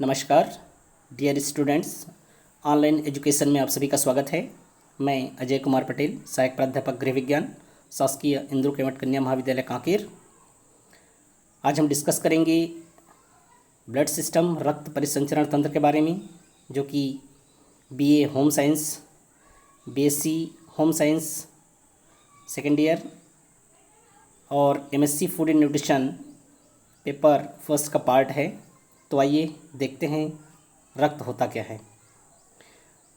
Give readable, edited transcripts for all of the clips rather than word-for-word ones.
नमस्कार dear students, online education में आप सभी का स्वागत है। मैं अजय कुमार पटेल, सहायक प्राध्यापक गृह विज्ञान, शासकीय इंद्र केवट कन्या महाविद्यालय कांकेर। आज हम डिस्कस करेंगे ब्लड सिस्टम, रक्त परिसंचरण तंत्र के बारे में, जो कि BA home science, BSc home science second year और MSc food and nutrition paper first का पार्ट है। तो आइए देखते हैं रक्त होता क्या है।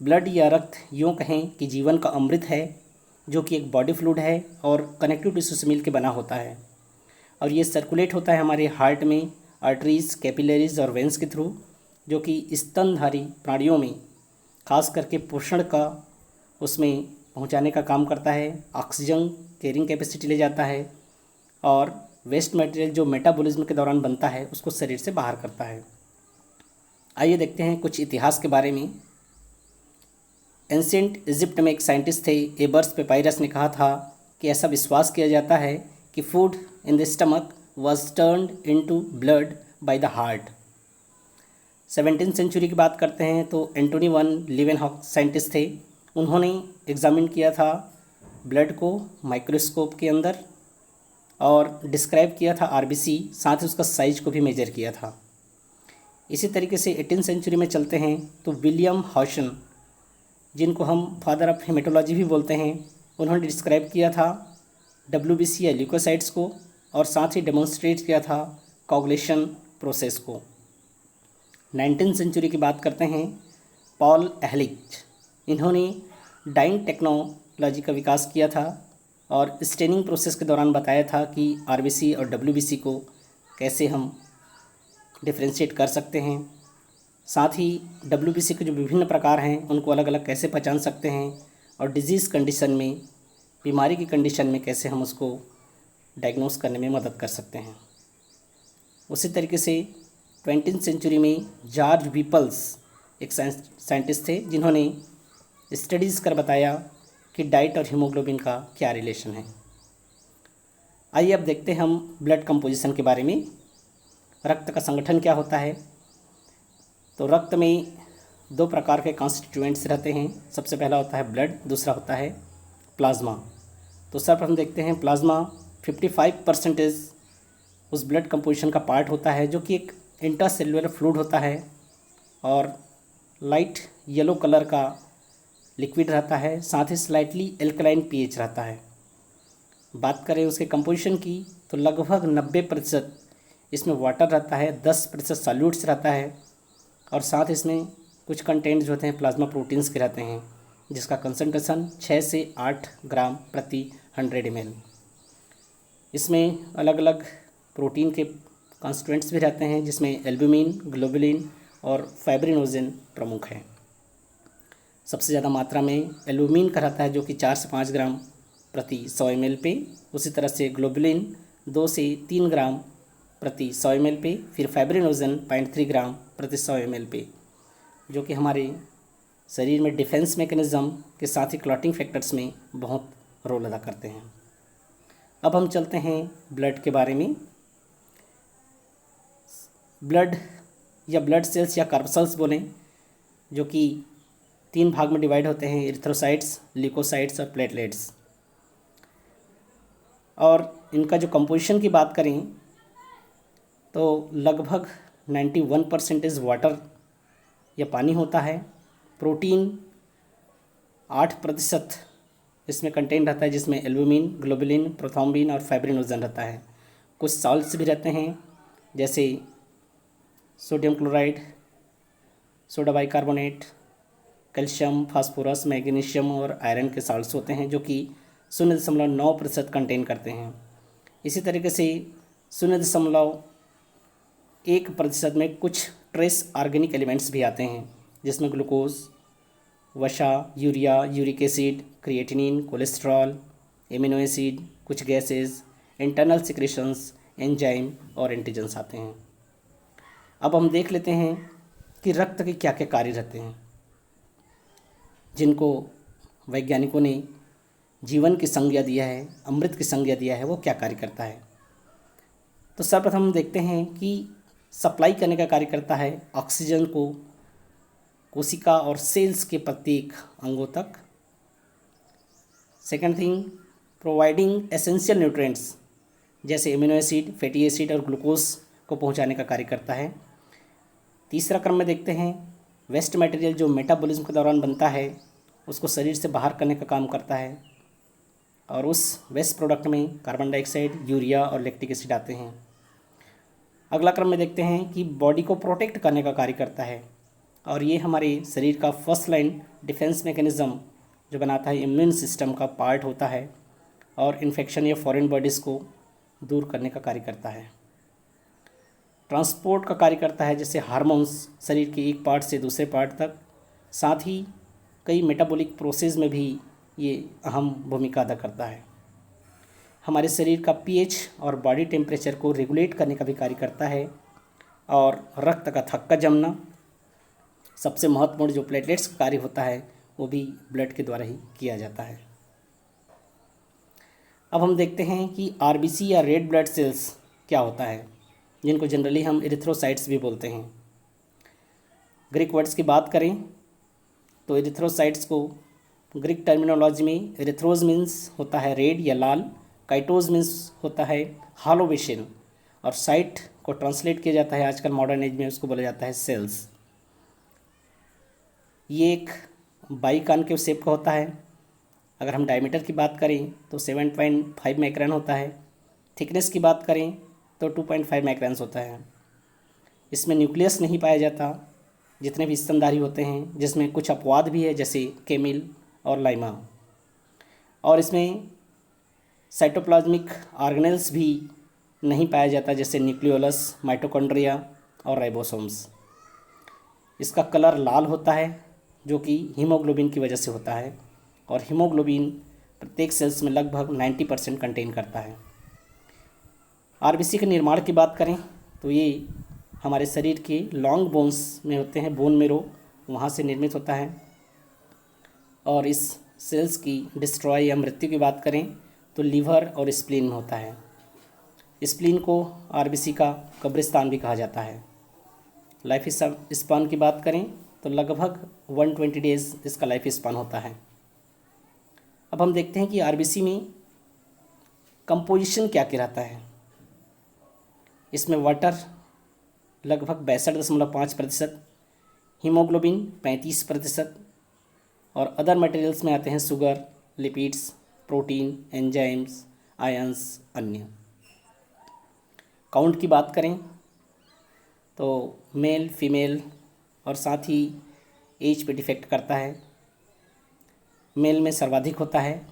ब्लड या रक्त यूँ कहें कि जीवन का अमृत है, जो कि एक बॉडी फ्लूइड है और कनेक्टिव टिश्यू से मिलकर बना होता है। और ये सर्कुलेट होता है हमारे हार्ट में आर्टरीज, कैपिलरीज और वेंस के थ्रू, जो कि स्तनधारी प्राणियों में खास करके पोषण का उसमें पहुंचाने का काम करता है। ऑक्सीजन कैरिंग कैपेसिटी ले जाता है और वेस्ट मटेरियल जो मेटाबॉलिज्म के दौरान बनता है उसको शरीर से बाहर करता है। आइए देखते हैं कुछ इतिहास के बारे में। एंशिएंट इजिप्ट में एक साइंटिस्ट थे, एबर्स पेपायरस ने कहा था कि ऐसा विश्वास किया जाता है कि food in the stomach was turned into blood by the heart. 17वीं सेंचुरी की बात करते हैं तो एंटोनी वन लीवेनहॉक साइंटिस्ट थे। उन्होंने एग्जामिन किया था ब्लड को माइक्रोस्कोप के अंदर और डिस्क्राइब किया था आरबीसी, साथ ही उसका साइज को भी मेजर किया था। इसी तरीके से 18वीं सेंचुरी में चलते हैं तो विलियम हॉशन, जिनको हम फादर ऑफ हेमेटोलॉजी भी बोलते हैं, उन्होंने डिस्क्राइब किया था डब्ल्यूबीसी या ल्यूकोसाइट्स को और साथ ही डेमोन्स्ट्रेट किया था कोगुलेशन प्रोसेस को। 19वीं सेंचुरी की बात करते हैं, पॉल एहलिच, इन्होंने डाइंग टेक्नोलॉजी का विकास किया था और स्टेनिंग प्रोसेस के दौरान बताया था कि आरबीसी और डब्ल्यूबीसी को कैसे हम डिफ्रेंशिएट कर सकते हैं। साथ ही डब्ल्यूबीसी के जो विभिन्न प्रकार हैं उनको अलग अलग कैसे पहचान सकते हैं और डिजीज़ कंडीशन में, बीमारी की कंडीशन में कैसे हम उसको डायग्नोस करने में मदद कर सकते हैं। उसी तरीके से 20वीं सेंचुरी में जॉर्ज व्हीपल्स एक साइंटिस्ट थे, जिन्होंने स्टडीज़ कर बताया कि डाइट और हीमोग्लोबिन का क्या रिलेशन है। आइए अब देखते हैं हम ब्लड कंपोजिशन के बारे में। रक्त का संगठन क्या होता है। तो रक्त में दो प्रकार के कॉन्स्टिट्यूएंट्स रहते हैं। सबसे पहला होता है ब्लड, दूसरा होता है प्लाज्मा। तो सर्वप्रथम देखते हैं प्लाज्मा 55% उस ब्लड कंपोजिशन का पार्ट होता है, जो कि एक इंट्रासेल्युलर फ्लूइड होता है और लाइट येलो कलर का लिक्विड रहता है, साथ ही स्लाइटली एल्कलाइन पीएच रहता है। बात करें उसके कंपोजिशन की तो लगभग 90% इसमें वाटर रहता है, 10% सॉल्यूट्स रहता है और साथ इसमें कुछ कंटेंट्स जो होते हैं प्लाज्मा प्रोटीन्स के रहते हैं, जिसका कंसंट्रेशन 6 से 8 ग्राम प्रति 100 ml। इसमें अलग अलग प्रोटीन के कॉन्स्टिट्यूएंट्स भी रहते हैं, जिसमें एल्ब्यूमिन, ग्लोबुलिन और फाइब्रिनोजेन प्रमुख हैं। सबसे ज़्यादा मात्रा में एल्ब्यूमिन का रहता है, जो कि 4 से 5 ग्राम प्रति 100 ml पे। उसी तरह से ग्लोबुलिन 2 से 3 ग्राम प्रति 100 ml पे, फिर फाइब्रिनोजन 0.3 ग्राम प्रति 100 ml पे, जो कि हमारे शरीर में डिफेंस मैकेनिज़्म के साथ ही क्लॉटिंग फैक्टर्स में बहुत रोल अदा करते हैं। अब हम चलते हैं ब्लड के बारे में। ब्लड या ब्लड सेल्स या कार्पसल्स बोलें, जो कि 3 भाग में डिवाइड होते हैं, एरिथ्रोसाइट्स, ल्यूकोसाइट्स और प्लेटलेट्स। और इनका जो कंपोजिशन की बात करें तो लगभग 91% वाटर या पानी होता है। प्रोटीन 8% इसमें कंटेंट रहता है, जिसमें एल्ब्यूमिन, ग्लोबुलिन, प्रोथ्रोम्बिन और फाइब्रिनोजन रहता है। कुछ सॉल्ट्स भी रहते हैं, जैसे sodium chloride, soda bicarbonate, calcium, phosphorus, magnesium और आयरन के साल्ट्स होते हैं, जो कि 0.9% कंटेन करते हैं। इसी तरीके से 0.1% में कुछ ट्रेस ऑर्गेनिक एलिमेंट्स भी आते हैं, जिसमें ग्लूकोज, वसा, urea, uric acid, creatinine, cholesterol, amino acid, कुछ गैसेस, इंटरनल सिक्रेशंस, एंजाइम और एंटीजन्स आते हैं। अब हम देख लेते हैं कि रक्त के क्या क्या कार्य रहते हैं, जिनको वैज्ञानिकों ने जीवन की संज्ञा दिया है, अमृत की संज्ञा दिया है। वो क्या कार्य करता है। तो सर्वप्रथम देखते हैं कि सप्लाई करने का कार्य करता है ऑक्सीजन को कोशिका और सेल्स के प्रत्येक अंगों तक। Second thing, providing essential nutrients जैसे एमिनो एसिड, फैटी एसिड और ग्लूकोज को पहुंचाने का कार्य करता है। तीसरा क्रम में देखते हैं, वेस्ट मटेरियल जो मेटाबॉलिज्म के दौरान बनता है उसको शरीर से बाहर करने का काम करता है, और उस वेस्ट प्रोडक्ट में कार्बन डाइऑक्साइड, यूरिया और लैक्टिक एसिड आते हैं। अगला क्रम में देखते हैं कि बॉडी को प्रोटेक्ट करने का कार्य करता है, और ये हमारे शरीर का फर्स्ट लाइन डिफेंस मैकेनिज़्म जो बनाता है इम्यून सिस्टम का पार्ट होता है, और इन्फेक्शन या फॉरेन बॉडीज़ को दूर करने का कार्य करता है। ट्रांसपोर्ट का कार्य करता है, जैसे हार्मोन्स शरीर के एक पार्ट से दूसरे पार्ट तक। साथ ही कई मेटाबॉलिक प्रोसेस में भी ये अहम भूमिका अदा करता है। हमारे शरीर का पीएच और बॉडी टेम्परेचर को रेगुलेट करने का भी कार्य करता है, और रक्त का थक्का जमना, सबसे महत्वपूर्ण जो प्लेटलेट्स का कार्य होता है वो भी ब्लड के द्वारा ही किया जाता है। अब हम देखते हैं कि आरबीसी या रेड ब्लड सेल्स क्या होता है, जिनको जनरली हम एरिथ्रोसाइट्स भी बोलते हैं। ग्रीक वर्ड्स की बात करें तो एरिथ्रोसाइट्स को ग्रीक टर्मिनोलॉजी में एरिथ्रोज मीन्स होता है रेड या लाल, काइटोज मीन्स होता है हालो वेसल, और साइट को ट्रांसलेट किया जाता है आजकल मॉडर्न एज में उसको बोला जाता है सेल्स। ये एक बाइकॉन्केव शेप का होता है। अगर हम डायमीटर की बात करें तो 7.5 माइक्रोन होता है। थिकनेस की बात करें तो 2.5 माइक्रोन्स होता है। इसमें न्यूक्लियस नहीं पाया जाता, जितने भी स्तनधारी होते हैं, जिसमें कुछ अपवाद भी है जैसे केमिल और लाइमा, और इसमें साइटोप्लाज्मिक ऑर्गेनेल्स भी नहीं पाया जाता जैसे न्यूक्लियोलस, माइटोकॉन्ड्रिया और राइबोसोम्स। इसका कलर लाल होता है जो कि हीमोग्लोबिन की वजह से होता है, और हीमोग्लोबिन प्रत्येक सेल्स में लगभग 90% कंटेन करता है। आरबीसी के निर्माण की बात करें तो ये हमारे शरीर के लॉन्ग बोन्स में होते हैं, बोन मेरो, वहाँ से निर्मित होता है। और इस सेल्स की डिस्ट्रॉय या मृत्यु की बात करें तो लीवर और स्प्लीन में होता है। स्प्लीन को आरबीसी का कब्रिस्तान भी कहा जाता है। लाइफ स्पान की बात करें तो लगभग 120 डेज़ इसका लाइफ स्पान होता है। अब हम देखते हैं कि आरबीसी में कंपोजिशन क्या क्या रहता है। इसमें वाटर लगभग 62.5%, हीमोग्लोबिन 35%, और अदर मटेरियल्स में आते हैं sugar, lipids, protein, enzymes, ions, अन्य। काउंट की बात करें तो मेल, फीमेल और साथ ही एज पे डिफेक्ट करता है। मेल में सर्वाधिक होता है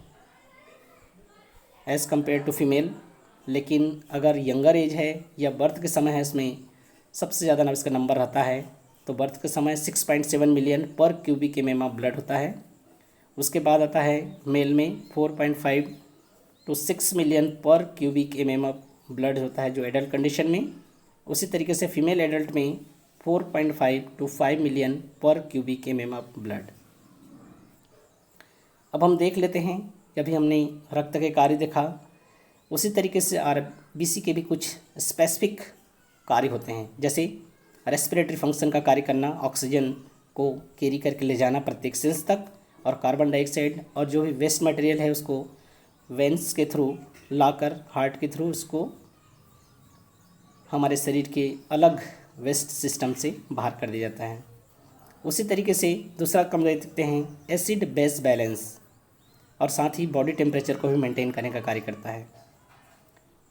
एज़ कम्पेयर टू फीमेल, लेकिन अगर यंगर एज है या बर्थ के समय है इसमें सबसे ज़्यादा इसका नंबर रहता है। तो बर्थ के समय 6.7 मिलियन पर क्यूबिक एम ऑफ ब्लड होता है। उसके बाद आता है मेल में 4.5 to 6 मिलियन पर क्यूबिक एम ऑफ ब्लड होता है जो एडल्ट कंडीशन में। उसी तरीके से फीमेल एडल्ट में 4.5 to 5 मिलियन पर क्यूबिक एम ऑफ ब्लड। अब हम देख लेते हैं कि अभी हमने रक्त के कार्य देखा, उसी तरीके से आरबीसी के भी कुछ स्पेसिफिक कार्य होते हैं, जैसे रेस्पिरेटरी फंक्शन का कार्य करना, ऑक्सीजन को कैरी करके ले जाना प्रत्येक सेल्स तक, और कार्बन डाइऑक्साइड और जो भी वेस्ट मटेरियल है उसको वेंस के थ्रू लाकर हार्ट के थ्रू उसको हमारे शरीर के अलग वेस्ट सिस्टम से बाहर कर दिया जाता है। उसी तरीके से दूसरा क्रम देखते हैं एसिड बेस बैलेंस, और साथ ही बॉडी टेम्परेचर को भी मेंटेन करने का कार्य करता है।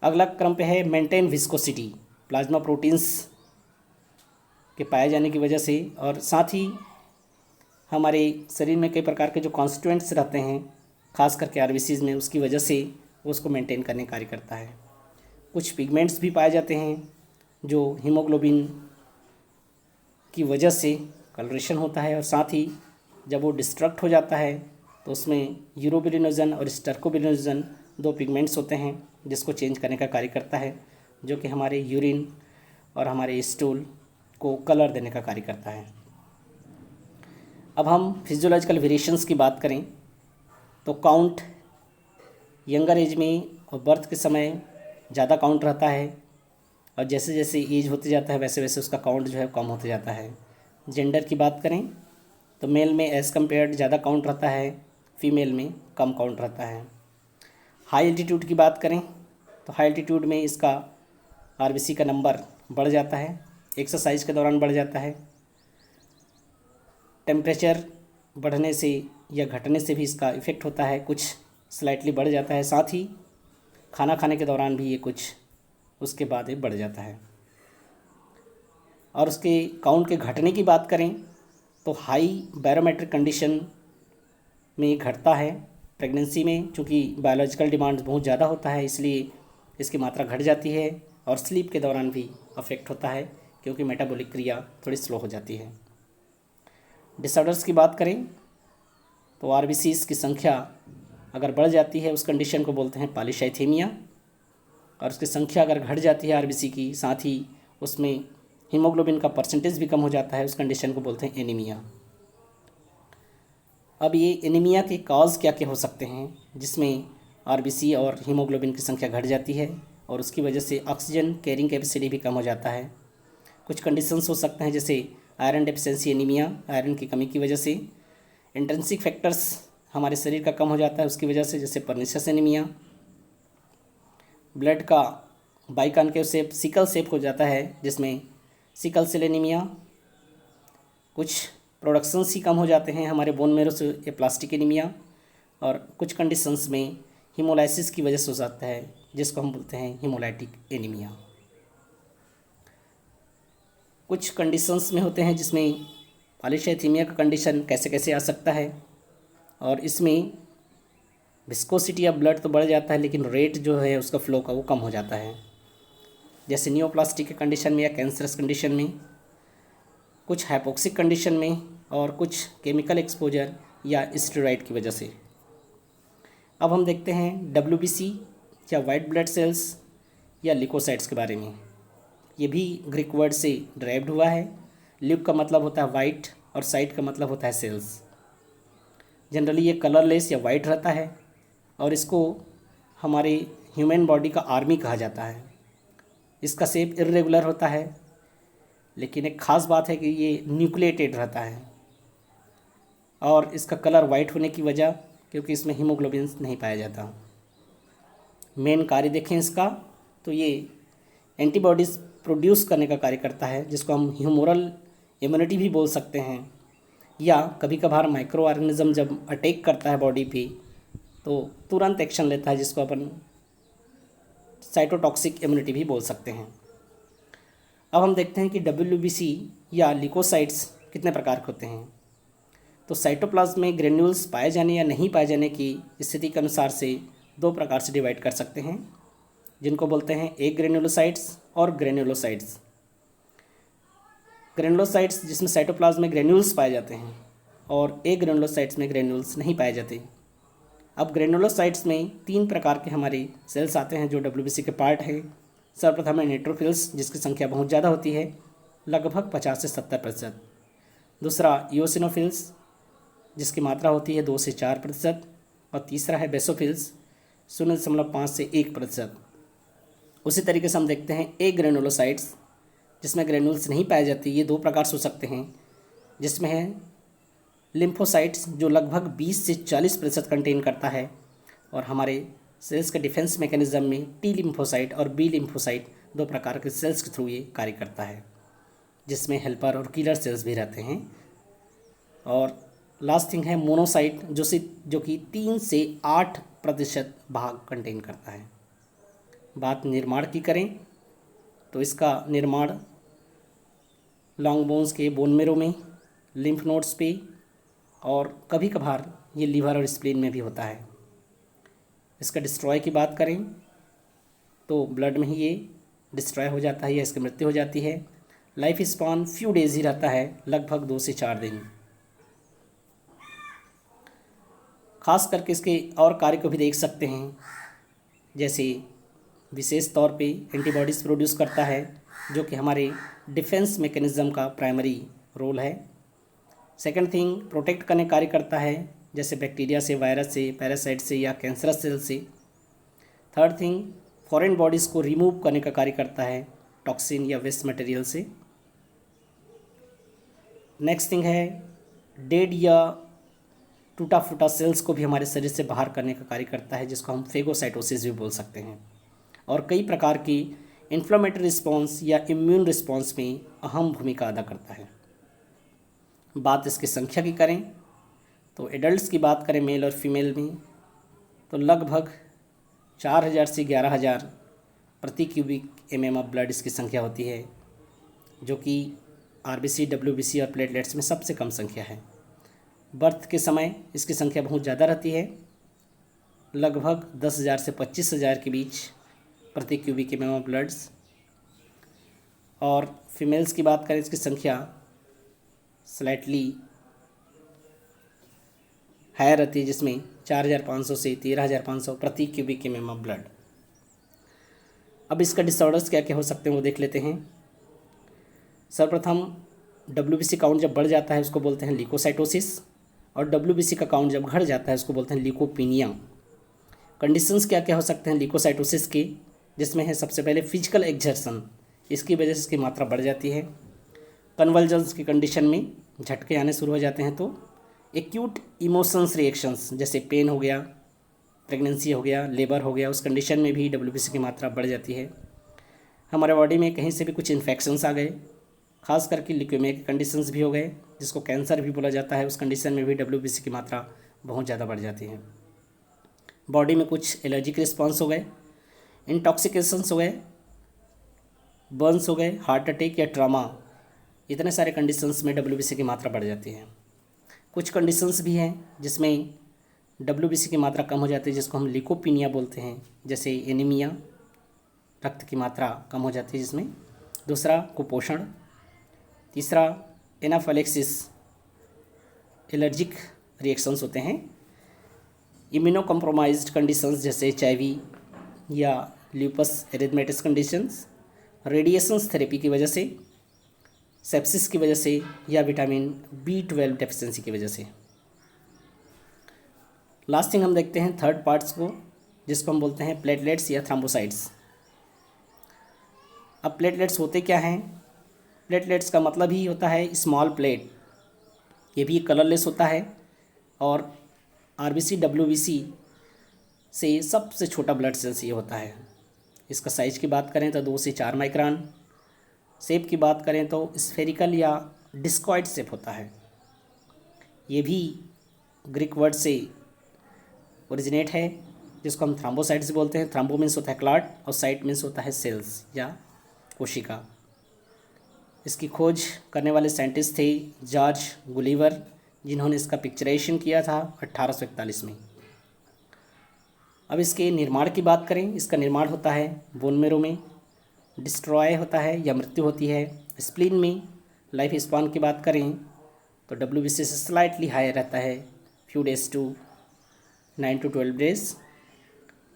अगला क्रम पे है मेंटेन विस्कोसिटी, प्लाज्मा प्रोटीन्स के पाए जाने की वजह से, और साथ ही हमारे शरीर में कई प्रकार के जो कॉन्स्टिट्यूएंट्स रहते हैं खास करके आरबीसीज में, उसकी वजह से उसको मेंटेन करने का कार्य करता है। कुछ पिगमेंट्स भी पाए जाते हैं जो हीमोग्लोबिन की वजह से कलरेशन होता है, और साथ ही जब वो डिस्ट्रक्ट हो जाता है तो उसमें यूरोबिलिनोजन और स्टर्कोबिलिनोजन 2 पिगमेंट्स होते हैं जिसको चेंज करने का कार्य करता है, जो कि हमारे यूरिन और हमारे स्टूल को कलर देने का कार्य करता है। अब हम फिजियोलॉजिकल वेरिएशंस की बात करें तो काउंट यंगर एज में और बर्थ के समय ज़्यादा काउंट रहता है, और जैसे जैसे एज होते जाता है वैसे वैसे उसका काउंट जो है कम होते जाता है। जेंडर की बात करें तो मेल में एज़ कम्पेयर्ड ज़्यादा काउंट रहता है, फीमेल में कम काउंट रहता है। हाई एल्टीट्यूड की बात करें तो हाई एल्टीट्यूड में इसका आरबीसी का नंबर बढ़ जाता है, एक्सरसाइज के दौरान बढ़ जाता है। टेम्परेचर बढ़ने से या घटने से भी इसका इफ़ेक्ट होता है, कुछ स्लाइटली बढ़ जाता है। साथ ही खाना खाने के दौरान भी ये कुछ उसके बाद ये बढ़ जाता है। और उसके काउंट के घटने की बात करें तो हाई बैरोमेट्रिक कंडीशन में घटता है। प्रेगनेंसी में चूँकि बायोलॉजिकल डिमांड बहुत ज़्यादा होता है इसलिए इसकी मात्रा घट जाती है। और स्लीप के दौरान भी अफेक्ट होता है क्योंकि मेटाबॉलिक क्रिया थोड़ी स्लो हो जाती है। डिसऑर्डर्स की बात करें तो आरबीसीज़ की संख्या अगर बढ़ जाती है उस कंडीशन को बोलते हैं पॉलीसाइथेमिया। और उसकी संख्या अगर घट जाती है आरबीसी की, साथ ही उसमें हीमोग्लोबिन का परसेंटेज भी कम हो जाता है, उस कंडीशन को बोलते हैं एनीमिया। अब ये एनीमिया के कॉज क्या क्या हो सकते हैं जिसमें आरबीसी और हीमोग्लोबिन की संख्या घट जाती है और उसकी वजह से ऑक्सीजन कैरिंग कैपेसिटी भी कम हो जाता है। कुछ कंडीशंस हो सकते हैं जैसे आयरन डेफिशिएंसी एनीमिया, आयरन की कमी की वजह से। इंट्रिंसिक फैक्टर्स हमारे शरीर का कम हो जाता है उसकी वजह से, जैसे पर्निशियस एनीमिया। ब्लड का बाइकॉन्केव शेप सिकल शेप हो जाता है जिसमें सिकल सेल एनीमिया। कुछ प्रोडक्शंस ही कम हो जाते हैं हमारे बोन मेरो से, ये प्लास्टिक एनीमिया। और कुछ कंडीशंस में हीमोलाइसिस की वजह से हो सकता है जिसको हम बोलते हैं हीमोलाइटिक एनीमिया। कुछ कंडीशंस में होते हैं जिसमें पॉलीसाइथेमिया का कंडीशन कैसे कैसे आ सकता है और इसमें विस्कोसिटी ऑफ ब्लड तो बढ़ जाता है लेकिन रेट जो है उसका फ्लो का वो कम हो जाता है, जैसे नियोप्लास्टिक के कंडीशन में या कैंसरस कंडीशन में, कुछ हाइपोक्सिक कंडीशन में और कुछ केमिकल एक्सपोजर या स्टेरॉइड की वजह से। अब हम देखते हैं डब्ल्यूबीसी या वाइट ब्लड सेल्स या लिकोसाइट्स के बारे में। ये भी ग्रीक वर्ड से ड्राइव्ड हुआ है। ल्यूक का मतलब होता है वाइट और साइट का मतलब होता है सेल्स। जनरली ये कलरलेस या वाइट रहता है और इसको हमारे ह्यूमन बॉडी का आर्मी कहा जाता है। इसका शेप इर्रेगुलर होता है लेकिन एक ख़ास बात है कि ये न्यूक्लिएटेड रहता है और इसका कलर वाइट होने की वजह क्योंकि इसमें हीमोग्लोबिन नहीं पाया जाता। मेन कार्य देखें इसका तो ये एंटीबॉडीज़ प्रोड्यूस करने का कार्य करता है जिसको हम ह्यूमोरल इम्यूनिटी भी बोल सकते हैं। या कभी कभार माइक्रो ऑर्गेनिज्म जब अटैक करता है बॉडी पे तो तुरंत एक्शन लेता है जिसको अपन साइटोटॉक्सिक इम्यूनिटी भी बोल सकते हैं। अब हम देखते हैं कि डब्ल्यूबीसी या लिकोसाइट्स कितने प्रकार के होते हैं। तो साइटोप्लाज्म में ग्रेन्यूल्स पाए जाने या नहीं पाए जाने की स्थिति के अनुसार से दो प्रकार से डिवाइड कर सकते हैं जिनको बोलते हैं एक ग्रेन्युलोसाइट्स और ग्रेन्युलोसाइट्स। ग्रेन्युलोसाइट्स जिसमें साइटोप्लाज्म में ग्रेन्यूल्स पाए जाते हैं और एक ग्रेन्युलोसाइट्स में ग्रेन्यूल्स नहीं पाए जाते। अब ग्रेन्युलोसाइट्स में तीन प्रकार के हमारे सेल्स आते हैं जो डब्ल्यूबीसी के पार्ट हैं। सर्वप्रथम है न्यूट्रोफिल्स जिसकी संख्या बहुत ज़्यादा होती है, लगभग 50 से 70%। दूसरा इओसिनोफिल्स जिसकी मात्रा होती है 2 से 4%। और तीसरा है बेसोफिल्स 0.5 से 1%। उसी तरीके से हम देखते हैं एक ग्रेनुलोसाइट्स जिसमें ग्रेनुल्स नहीं पाए जाते। ये दो प्रकार से हो सकते हैं जिसमें है लिम्फोसाइट्स जो लगभग 20 से 40% कंटेन करता है और हमारे सेल्स के डिफेंस मैकेनिज्म में टी लिम्फोसाइट और बी लिम्फोसाइट दो प्रकार के सेल्स के थ्रू ये कार्य करता है जिसमें हेल्पर और किलर सेल्स भी रहते हैं। और लास्ट थिंग है मोनोसाइट जो कि 3 से 8% भाग कंटेन करता है। बात निर्माण की करें तो इसका निर्माण लॉन्ग बोन्स के बोन मेरो में, लिम्फ नोड्स पे और कभी कभार ये लीवर और स्प्लीन में भी होता है। इसका डिस्ट्रॉय की बात करें तो ब्लड में ही ये डिस्ट्रॉय हो जाता है या इसकी मृत्यु हो जाती है। लाइफ स्पॉन फ्यू डेज ही रहता है, लगभग 2 से 4 दिन। खास करके इसके और कार्य को भी देख सकते हैं, जैसे विशेष तौर पे एंटीबॉडीज़ प्रोड्यूस करता है जो कि हमारे डिफेंस मैकेनिज्म का प्राइमरी रोल है। सेकंड थिंग प्रोटेक्ट करने कार्य करता है जैसे बैक्टीरिया से, वायरस से, पैरासाइट से या कैंसरस सेल से। थर्ड थिंग फॉरेन बॉडीज़ को रिमूव करने का कार्य करता है टॉक्सिन या वेस्ट मटेरियल से। नेक्स्ट थिंग है डेड या टूटा फूटा सेल्स को भी हमारे शरीर से बाहर करने का कार्य करता है, जिसको हम फेगोसाइटोसिस भी बोल सकते हैं। और कई प्रकार की इन्फ्लेमेटरी रिस्पॉन्स या इम्यून रिस्पॉन्स में अहम भूमिका अदा करता है। बात इसकी संख्या की करें तो एडल्ट्स की बात करें मेल और फीमेल में तो लगभग 4000 से 11000 प्रति क्यूबिक mm ऑफ ब्लड इसकी संख्या होती है, जो कि आरबीसी, डब्ल्यूबीसी और प्लेटलेट्स में सबसे कम संख्या है। बर्थ के समय इसकी संख्या बहुत ज़्यादा रहती है, लगभग 10,000 से 25,000 के बीच प्रति क्यूबिक mm ऑफ ब्लड्स। और फीमेल्स की बात करें इसकी संख्या स्लाइटली हायर रहती है, जिसमें 4,500 से 13,500 प्रति क्यूबिक mm ऑफ ब्लड। अब इसका डिसऑर्डर्स क्या क्या हो सकते हैं वो देख लेते हैं। सर्वप्रथम डब्ल्यूबीसी काउंट जब बढ़ जाता है उसको बोलते हैं ल्यूकोसाइटोसिस, और डब्ल्यूबीसी का काउंट जब घट जाता है उसको बोलते हैं ल्यूकोपीनिया। कंडीशंस क्या क्या हो सकते हैं ल्यूकोसाइटोसिस के, जिसमें है सबसे पहले फिजिकल एक्सर्शन, इसकी वजह से इसकी मात्रा बढ़ जाती है। कन्वल्जन्स की कंडीशन में झटके आने शुरू हो जाते हैं। तो एक्यूट इमोशंस रिएक्शंस जैसे पेन हो गया, प्रेगनेंसी हो गया, लेबर हो गया, उस कंडीशन में भी डब्ल्यूबीसी की मात्रा बढ़ जाती है। हमारे बॉडी में कहीं से भी कुछ इन्फेक्शंस आ गए, खास करके ल्यूकेमिया के कंडीशंस भी हो गए, जिसको कैंसर भी बोला जाता है, उस कंडीशन में भी डब्ल्यूबीसी की मात्रा बहुत ज़्यादा बढ़ जाती है। बॉडी में कुछ एलर्जिक रिस्पॉन्स हो गए, इंटॉक्सिकेशंस हो गए, बर्न्स हो गए, हार्ट अटैक या ट्रामा, इतने सारे कंडीशंस में डब्ल्यूबीसी की मात्रा बढ़ जाती है। कुछ कंडीशंस भी हैं जिसमें डब्ल्यूबीसी की मात्रा कम हो जाती है, जिसको हम ल्यूकोपीनिया बोलते हैं, जैसे एनीमिया, रक्त की मात्रा कम हो जाती है जिसमें। दूसरा कुपोषण, तीसरा एनाफाइलेक्सिस, एलर्जिक रिएक्शंस होते हैं। इम्यूनो कॉम्प्रोमाइज्ड कंडीशंस जैसे HIV या ल्यूपस एरिथमेटिस कंडीशंस, रेडिएशंस थेरेपी की वजह से, सेप्सिस की वजह से या विटामिन B12 डेफिशिएंसी की वजह से। लास्ट थिंग हम देखते हैं थर्ड पार्ट्स को, जिसको हम बोलते हैं प्लेटलेट्स या थ्रोम्बोसाइट्स। अब प्लेटलेट्स होते क्या हैं? प्लेटलेट्स का मतलब ही होता है स्मॉल प्लेट। ये भी कलरलेस होता है और आरबीसी डब्ल्यूबीसी से सबसे छोटा ब्लड सेल्स ये होता है। इसका साइज़ की बात करें तो 2 से 4 माइक्रोन, शेप की बात करें तो स्फेरिकल या डिस्कॉइड शेप होता है। ये भी ग्रीक वर्ड से ओरिजिनेट है, जिसको हम थ्रोम्बोसाइट्स बोलते हैं। थ्रोम्बो मीन्स होता है क्लॉट और साइट मीन्स होता है सेल्स या कोशिका। इसकी खोज करने वाले साइंटिस्ट थे जॉर्ज गुलिवर, जिन्होंने इसका पिक्चराइजेशन किया था 1841 में। अब इसके निर्माण की बात करें, इसका निर्माण होता है बोन मेरो में, डिस्ट्रॉय होता है या मृत्यु होती है स्प्लीन में। लाइफ स्पान की बात करें तो डब्ल्यूबीसी से स्लाइटली हायर रहता है, few days to 9 to 12 days.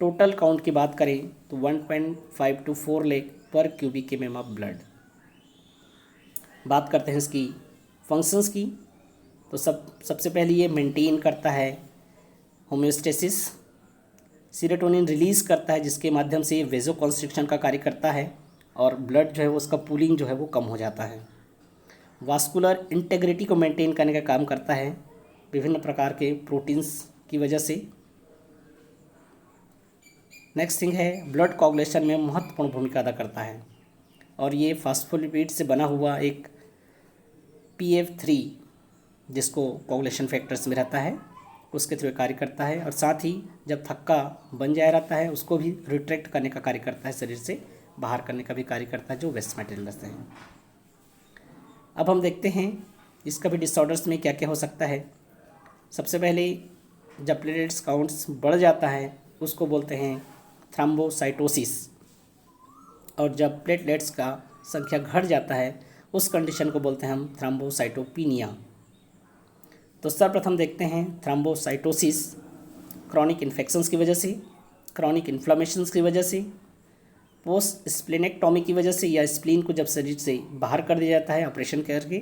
Total count की बात करें तो 1.5 to 4 लाख पर क्यूबिक mm ऑफ ब्लड। बात करते हैं इसकी फंक्शंस की, तो सबसे पहले ये मेंटेन करता है होम्योस्टेसिस, सीरोटोनिन रिलीज़ करता है, जिसके माध्यम से वेजो कॉन्स्ट्रिक्शन का कार्य करता है और ब्लड जो है वो उसका पूलिंग जो है वो कम हो जाता है। वास्कुलर इंटेग्रिटी को मेंटेन करने का काम करता है विभिन्न प्रकार के प्रोटीन्स की वजह से। नेक्स्ट थिंग है ब्लड कोगुलेशन में महत्वपूर्ण भूमिका अदा करता है, और ये फास्फोलिपिड से बना हुआ एक PF3 जिसको कोगुलेशन फैक्टर्स में रहता है उसके थ्रू कार्य करता है, और साथ ही जब थक्का बन जाया रहता है उसको भी रिट्रैक्ट करने का कार्य करता है, शरीर से बाहर करने का भी कार्य करता है, जो वेस्ट मटेरियल रहते हैं। अब हम देखते हैं इसका भी डिसऑर्डर्स में क्या क्या हो सकता है। सबसे पहले जब प्लेटलेट्स काउंट्स बढ़ जाता है उसको बोलते हैं थ्रोम्बोसाइटोसिस, और जब प्लेटलेट्स का संख्या घट जाता है उस कंडीशन को बोलते हैं हम थ्रोम्बोसाइटोपिनिया। तो सर्वप्रथम देखते हैं थ्रोम्बोसाइटोसिस क्रॉनिक इन्फेक्शंस की वजह से, क्रॉनिक इन्फ्लामेशंस की वजह से, पोस्ट स्प्लेनेक्टोमी की वजह से, या स्प्लीन को जब शरीर से बाहर कर दिया जाता है ऑपरेशन करके,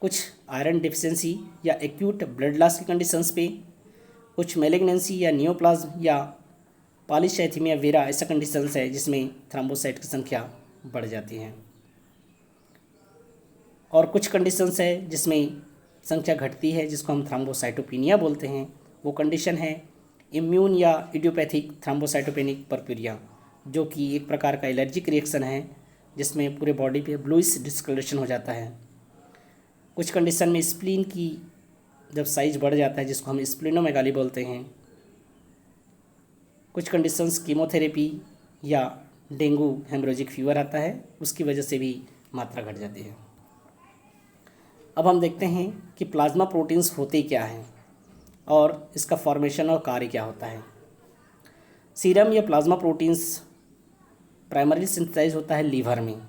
कुछ आयरन डिफिशिएंसी या एक्यूट ब्लड लॉस की कंडीशंस पे, कुछ मैलिग्नेंसी या नियोप्लाज्म या पॉलीसाइथेमिया वेरा ऐसा कंडीशंस है जिसमें थ्रोम्बोसाइट की संख्या बढ़ जाती हैं। और कुछ कंडीशंस है जिसमें संख्या घटती है, जिसको हम थ्रोम्बोसाइटोपिनिया बोलते हैं। वो कंडीशन है इम्यून या इडियोपैथिक थ्रोम्बोसाइटोपेनिक परप्यूरिया, जो कि एक प्रकार का एलर्जिक रिएक्शन है जिसमें पूरे बॉडी पे ब्लूइश डिस्कलरेशन हो जाता है। कुछ कंडीशन में स्प्लीन की जब साइज बढ़ जाता है, जिसको हम स्प्लीनोमेगाली बोलते हैं। कुछ कंडीशंस कीमोथेरेपी या डेंगू हेमोरेजिक फीवर आता है, उसकी वजह से भी मात्रा घट जाती है। अब हम देखते हैं कि प्लाज्मा प्रोटीन्स होते क्या हैं और इसका फॉर्मेशन और कार्य क्या होता है। सीरम या प्लाज्मा प्रोटीन्स प्राइमरी सिंथेसाइज होता है लीवर में,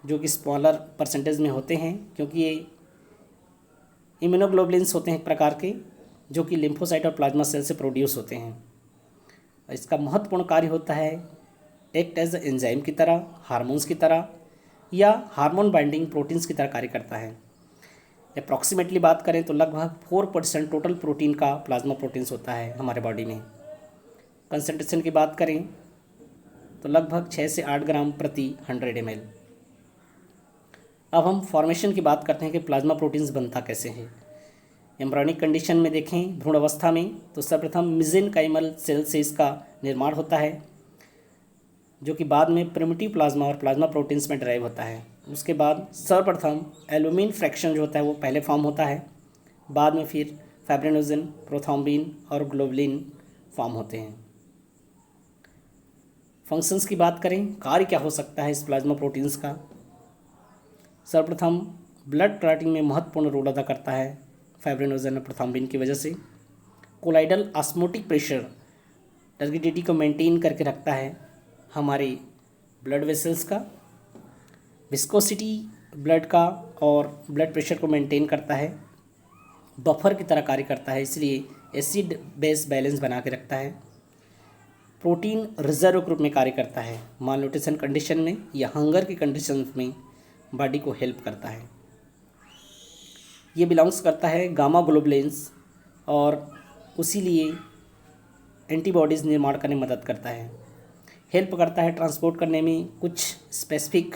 जो कि स्मॉलर परसेंटेज में होते हैं, क्योंकि ये इम्यूनोग्लोबुलिन्स होते हैं एक प्रकार के, जो कि लिम्फोसाइट और प्लाज्मा सेल से प्रोड्यूस होते हैं। इसका महत्वपूर्ण कार्य होता है एक्ट एज एंजाइम की तरह, हार्मोन्स की तरह या हार्मोन बाइंडिंग प्रोटीन्स की तरह कार्य करता है। अप्रॉक्सीमेटली बात करें तो लगभग 4% टोटल प्रोटीन का प्लाज्मा प्रोटीन्स होता है हमारे बॉडी में। कंसंट्रेशन की बात करें तो लगभग 6 से 8 ग्राम प्रति 100 ml। अब हम फॉर्मेशन की बात करते हैं कि प्लाज्मा प्रोटीन्स बनता कैसे है। एम्ब्रियोनिक कंडीशन में देखें, भ्रूण अवस्था में, तो सर्वप्रथम मिजेनकाइमल सेल से इसका निर्माण होता है, जो कि बाद में प्रिमिटिव प्लाज्मा और प्लाज्मा प्रोटीन्स में ड्राइव होता है। उसके बाद सर्वप्रथम एल्यूमिन फ्रैक्शन जो होता है वो पहले फॉर्म होता है, बाद में फिर फाइब्रिनोजन, प्रोथ्रोम्बिन और ग्लोबुलिन फॉर्म होते हैं। फंक्शंस की बात करें, कार्य क्या हो सकता है इस प्लाज्मा प्रोटीन्स का। सर्वप्रथम ब्लड क्लॉटिंग में महत्वपूर्ण रोल अदा करता है फाइब्रिनोजन और प्रोथ्रोम्बिन की वजह से। कोलाइडल ऑस्मोटिक प्रेशर टर्गिडिटी को मेंटेन करके रखता है हमारे ब्लड वेसल्स का। विस्कोसिटी ब्लड का और ब्लड प्रेशर को मेंटेन करता है, बफर की तरह कार्य करता है, इसलिए एसिड बेस बैलेंस बना के रखता है। प्रोटीन रिजर्व के रूप में कार्य करता है, मालन्यूट्रिशन कंडीशन में या हंगर की कंडीशन में बॉडी को हेल्प करता है। ये बिलोंग्स करता है गामा ग्लोबुलिन्स और उसी लिए एंटीबॉडीज़ निर्माण करने में मदद करता है। हेल्प करता है ट्रांसपोर्ट करने में कुछ स्पेसिफिक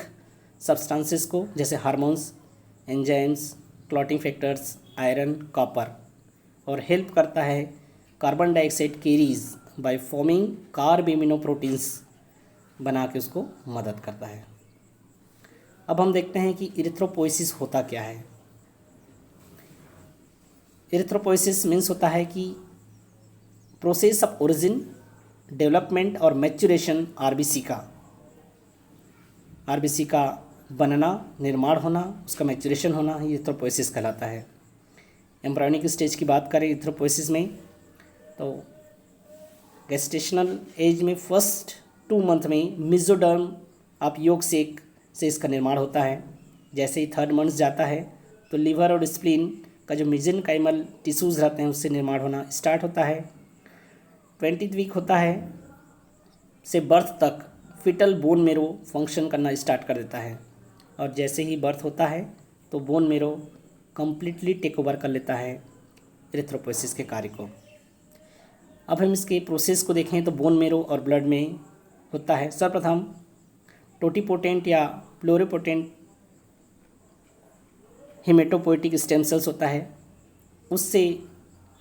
सब्सटेंसेस को, जैसे hormones, enzymes, clotting factors, iron, copper. और हेल्प करता है carbon dioxide carries by forming carbaminoproteins बना के उसको मदद करता है। अब हम देखते हैं कि इरिथ्रोपोइसिस होता क्या है। इरिथ्रोपोइसिस मीन्स होता है कि प्रोसेस ऑफ ओरिजिन, डेवलपमेंट और मैच्योरेशन आरबीसी का बनना, निर्माण होना, उसका मैच्योरेशन होना, ये इरिथ्रोपोइसिस कहलाता है। एम्ब्रियोनिक स्टेज की बात करें इरिथ्रोपोइसिस में, तो गेस्टेशनल एज में फर्स्ट 2 मंथ में मेसोडर्म ऑफ यॉर्क सेक से इसका निर्माण होता है। जैसे ही 3rd मंथ जाता है तो लीवर और स्प्लीन का जो मेसेनकाइमल टिश्यूज़ रहते हैं उससे निर्माण होना स्टार्ट होता है। 20th वीक होता है से बर्थ तक फिटल बोन मेरो फंक्शन करना स्टार्ट कर देता है, और जैसे ही बर्थ होता है तो bone marrow completely take over कर लेता है इरिथ्रोपोइसिस के कार्य को। अब हम इसके प्रोसेस को देखें तो बोन मेरो और ब्लड में होता है। सर्वप्रथम टोटिपोटेंट या प्लोरिपोटेंट हेमेटोपोइटिक स्टेम सेल्स होता है, उससे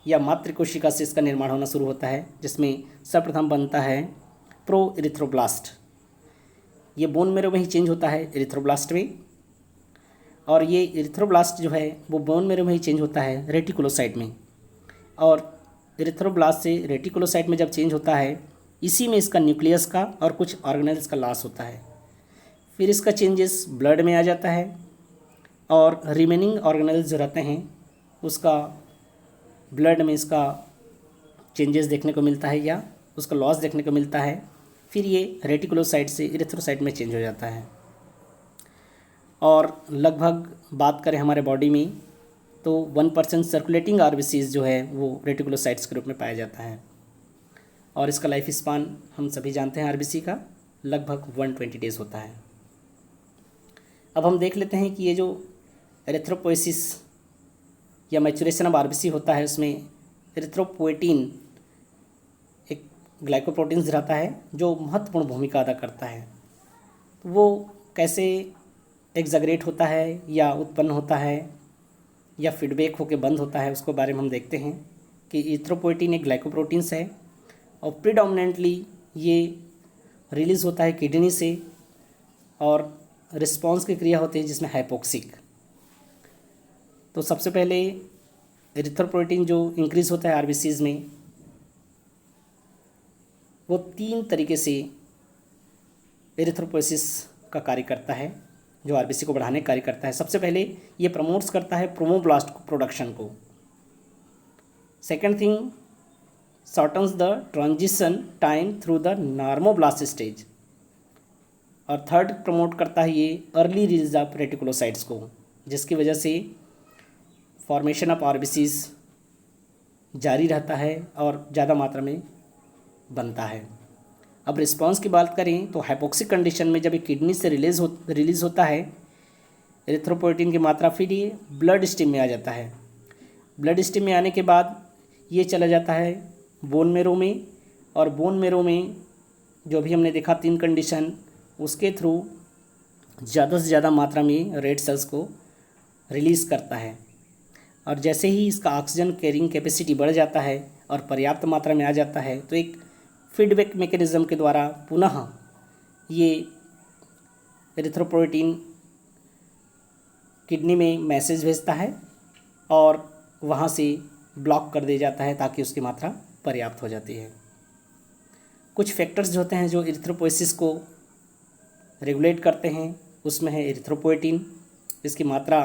या मातृ कोशिका से इसका निर्माण होना शुरू होता है, जिसमें सर्वप्रथम बनता है प्रो इरिथ्रोब्लास्ट। ये बोन मेरो में ही चेंज होता है इरिथ्रोब्लास्ट में, और ये इरिथ्रोब्लास्ट जो है वो बोन मेरो में ही चेंज होता है रेटिकुलोसाइट में, और इरिथ्रोब्लास्ट से रेटिकुलोसाइट में जब चेंज होता है इसी में इसका न्यूक्लियस का और कुछ ऑर्गेनेल्स का लॉस होता है। फिर इसका चेंजेस ब्लड में आ जाता है, और रिमेनिंग ऑर्गेनेल्स जो रहते हैं उसका ब्लड में इसका चेंजेस देखने को मिलता है या उसका लॉस देखने को मिलता है। फिर ये रेटिकुलोसाइट से इरिथ्रोसाइट में चेंज हो जाता है। और लगभग बात करें हमारे बॉडी में तो 1% सर्कुलेटिंग आरबीसीज जो है वो रेटिकुलोसाइट्स के रूप में पाया जाता है, और इसका लाइफ स्पान हम सभी जानते हैं आरबीसी का लगभग 120 डेज होता है। अब हम देख लेते हैं कि ये जो एरिथ्रोपोइसिस या मैच्योरेशन ऑफ आरबीसी होता है उसमें एरिथ्रोपोएटिन एक ग्लाइकोप्रोटीन्स रहता है जो महत्वपूर्ण भूमिका अदा करता है। तो वो कैसे एग्जैगरेट होता है या उत्पन्न होता है या फीडबैक होकर बंद होता है, उसको बारे में हम देखते हैं कि इरिथ्रोपोइटिन एक ग्लाइकोप्रोटीन्स है और प्रीडोमिनेंटली ये रिलीज़ होता है किडनी से और रिस्पॉन्स की क्रिया होती है जिसमें हाइपोक्सिक। तो सबसे पहले इरिथ्रोपोइटिन जो इंक्रीज़ होता है आरबीसीज़ में, वो 3 तरीके से एरिथ्रोपोइसिस का कार्य करता है, जो आरबीसी को बढ़ाने का कार्य करता है। सबसे पहले ये प्रमोट्स करता है प्रोमोब्लास्ट प्रोडक्शन को। Second thing, shortens the transition time through the normoblast stage. और थर्ड, प्रमोट करता है ये अर्ली रिलीज ऑफ रेटिकुलोसाइट्स को, जिसकी वजह से फॉर्मेशन ऑफ आरबीसीज जारी रहता है और ज़्यादा मात्रा में बनता है। अब रिस्पांस की बात करें तो हाइपोक्सिक कंडीशन में जब ये किडनी से रिलीज़ होता है एरिथ्रोपोइटिन की मात्रा, फिर ये ब्लड स्ट्रीम में आ जाता है। ब्लड स्ट्रीम में आने के बाद ये चला जाता है बोन मेरो में, और बोन मेरो में जो भी हमने देखा 3 कंडीशन, उसके थ्रू ज़्यादा से ज़्यादा मात्रा में रेड सेल्स को रिलीज़ करता है। और जैसे ही इसका ऑक्सीजन कैरिंग कैपेसिटी बढ़ जाता है और पर्याप्त मात्रा में आ जाता है तो एक फीडबैक मैकेनिज़्म के द्वारा पुनः ये एरिथ्रोपोइटिन किडनी में मैसेज भेजता है और वहाँ से ब्लॉक कर दिया जाता है ताकि उसकी मात्रा पर्याप्त हो जाती है। कुछ फैक्टर्स जो होते हैं जो एरिथ्रोपोइसिस को रेगुलेट करते हैं, उसमें है एरिथ्रोपोइटिन। इसकी मात्रा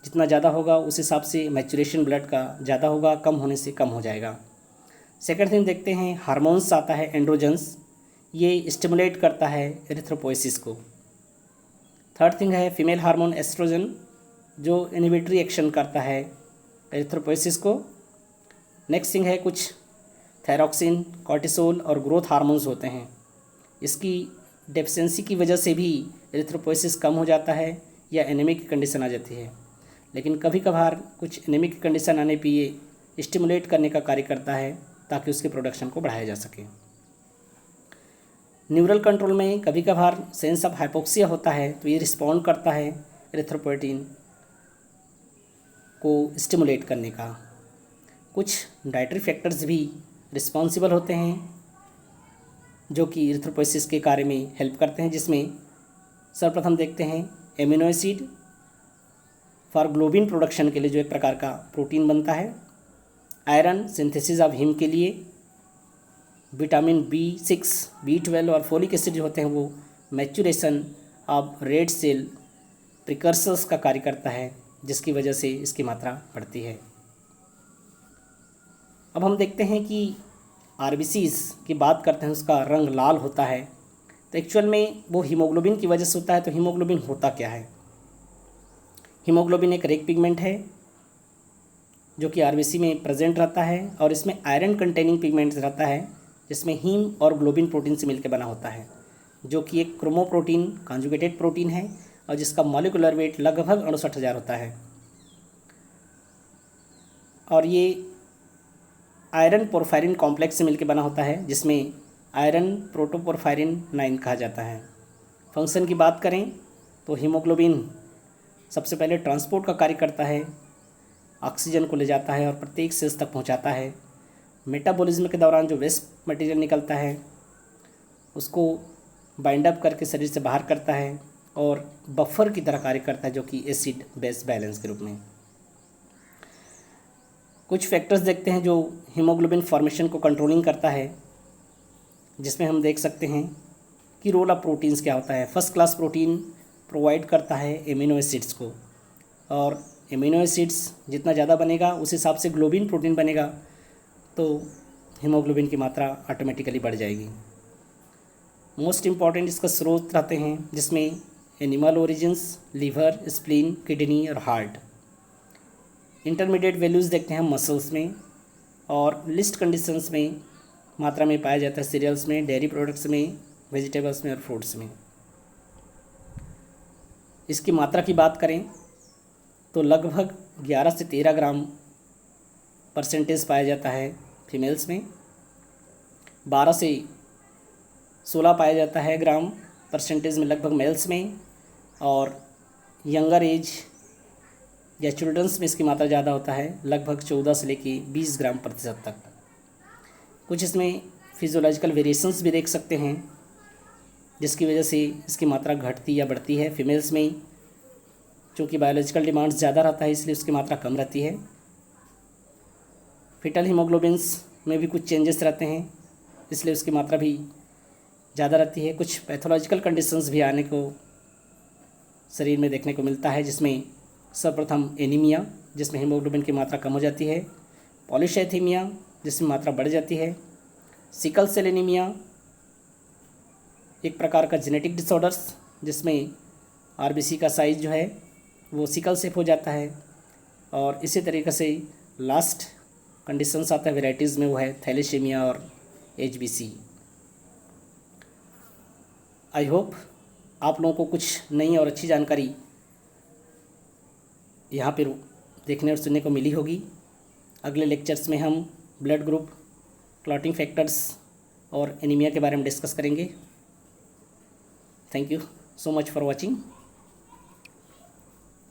जितना ज़्यादा होगा उस हिसाब से मैचुरेशन ब्लड का ज़्यादा होगा, कम होने से कम हो जाएगा। सेकंड थिंग देखते हैं, हार्मोन्स आता है एंड्रोजन्स, ये स्टिमुलेट करता है एरिथ्रोपोइसिस को। थर्ड थिंग है फीमेल हार्मोन एस्ट्रोजन, जो इनहिबिटरी एक्शन करता है एरिथ्रोपोइसिस को। नेक्स्ट थिंग है कुछ थायरॉक्सिन, कॉर्टिसोल और ग्रोथ हार्मोन्स होते हैं। इसकी डेफिशिएंसी की वजह से भी एरिथ्रोपोइसिस कम हो जाता है या एनीमिक की कंडीशन आ जाती है। लेकिन कभी कभार कुछ एनीमिक की कंडीशन आने पर ये स्टिमुलेट करने का कार्य करता है ताकि उसके प्रोडक्शन को बढ़ाया जा सके। न्यूरल कंट्रोल में कभी कभार सेंस ऑफ हाइपोक्सिया होता है तो ये रिस्पॉन्ड करता है एरिथ्रोपोइटिन को स्टिमुलेट करने का। कुछ डाइटरी फैक्टर्स भी रिस्पॉन्सिबल होते हैं जो कि एरिथ्रोपोइसिस के कार्य में हेल्प करते हैं, जिसमें सर्वप्रथम देखते हैं amino acid for globin production के लिए जो एक प्रकार का प्रोटीन बनता है, आयरन सिंथेसिस ऑफ हीम के लिए, विटामिन B6, B12 और फोलिक एसिड जो होते हैं वो maturation of red cell precursors का कार्य करता है, जिसकी वजह से इसकी मात्रा बढ़ती है। अब हम देखते हैं कि आरबीसीज की बात करते हैं, उसका रंग लाल होता है तो एक्चुअल में वो हीमोग्लोबिन की वजह से होता है। तो हीमोग्लोबिन होता क्या है? हीमोग्लोबिन एक रेड पिगमेंट है जो कि आरबीसी में प्रेजेंट रहता है और इसमें आयरन कंटेनिंग पिगमेंट रहता है, जिसमें हीम और ग्लोबिन प्रोटीन से मिलकर बना होता है, जो कि एक क्रोमोप्रोटीन कॉन्जुगेटेड प्रोटीन है और जिसका मॉलिक्यूलर वेट लगभग 68,000 होता है। और ये आयरन पोरफायरिन कॉम्प्लेक्स से मिलकर बना होता है, जिसमें आयरन प्रोटोपोरफायरिन 9 कहा जाता है। फंक्शन की बात करें तो हीमोग्लोबिन सबसे पहले ट्रांसपोर्ट का कार्य करता है, ऑक्सीजन को ले जाता है और प्रत्येक सेल्स तक पहुंचाता है। मेटाबॉलिज्म के दौरान जो वेस्ट मटेरियल निकलता है उसको बाइंड अप करके शरीर से बाहर करता है और बफर की तरह कार्य करता है, जो कि एसिड बेस बैलेंस के रूप में। कुछ फैक्टर्स देखते हैं जो हीमोग्लोबिन फॉर्मेशन को कंट्रोलिंग करता है, जिसमें हम देख सकते हैं कि रोल ऑफ प्रोटीन्स क्या होता है। फर्स्ट क्लास प्रोटीन प्रोवाइड करता है एमिनो एसिड्स को, और एमिनो एसिड्स जितना ज़्यादा बनेगा उस हिसाब से ग्लोबिन प्रोटीन बनेगा, तो हीमोग्लोबिन की मात्रा ऑटोमेटिकली बढ़ जाएगी। मोस्ट इम्पॉर्टेंट इसका स्रोत रहते हैं, जिसमें animal origins, liver, spleen, kidney और हार्ट। इंटरमीडिएट वैल्यूज़ देखते हैं हम मसल्स में, और लिस्ट कंडीशंस में मात्रा में पाया जाता है सीरियल्स में, डेयरी प्रोडक्ट्स में, वेजिटेबल्स में और फ्रूट्स में। इसकी मात्रा की बात करें तो लगभग 11 से 13 ग्राम परसेंटेज पाया जाता है फीमेल्स में, 12 से 16 पाया जाता है ग्राम परसेंटेज में लगभग मेल्स में, और यंगर एज या चिल्ड्रंस में इसकी मात्रा ज़्यादा होता है, लगभग 14 से लेकर 20 ग्राम प्रतिशत तक। कुछ इसमें फिजियोलॉजिकल वेरिएशंस भी देख सकते हैं, जिसकी वजह से इसकी मात्रा घटती या बढ़ती है। फीमेल्स में चूँकि बायोलॉजिकल डिमांड्स ज़्यादा रहता है, इसलिए उसकी मात्रा कम रहती है। फीटल हीमोग्लोबिन्स में भी कुछ चेंजेस रहते हैं, इसलिए उसकी मात्रा भी ज़्यादा रहती है। कुछ पैथोलॉजिकल कंडीशंस भी आने को शरीर में देखने को मिलता है, जिसमें सर्वप्रथम एनीमिया, जिसमें हीमोग्लोबिन की मात्रा कम हो जाती है, पॉलीसाइथीमिया, जिसमें मात्रा बढ़ जाती है, सिकल सेल एनीमिया, एक प्रकार का जेनेटिक डिसऑर्डर्स, जिसमें आरबीसी का साइज जो है वो सिकल सेप हो जाता है, और इसी तरीके से लास्ट कंडीशंस आता है वेराइटीज़ में, वो है थैलेसीमिया और एचबीसी। आई होप आप लोगों को कुछ नई और अच्छी जानकारी यहाँ पर देखने और सुनने को मिली होगी। अगले लेक्चर्स में हम ब्लड ग्रुप, क्लॉटिंग फैक्टर्स और एनीमिया के बारे में डिस्कस करेंगे। Thank you so much for watching.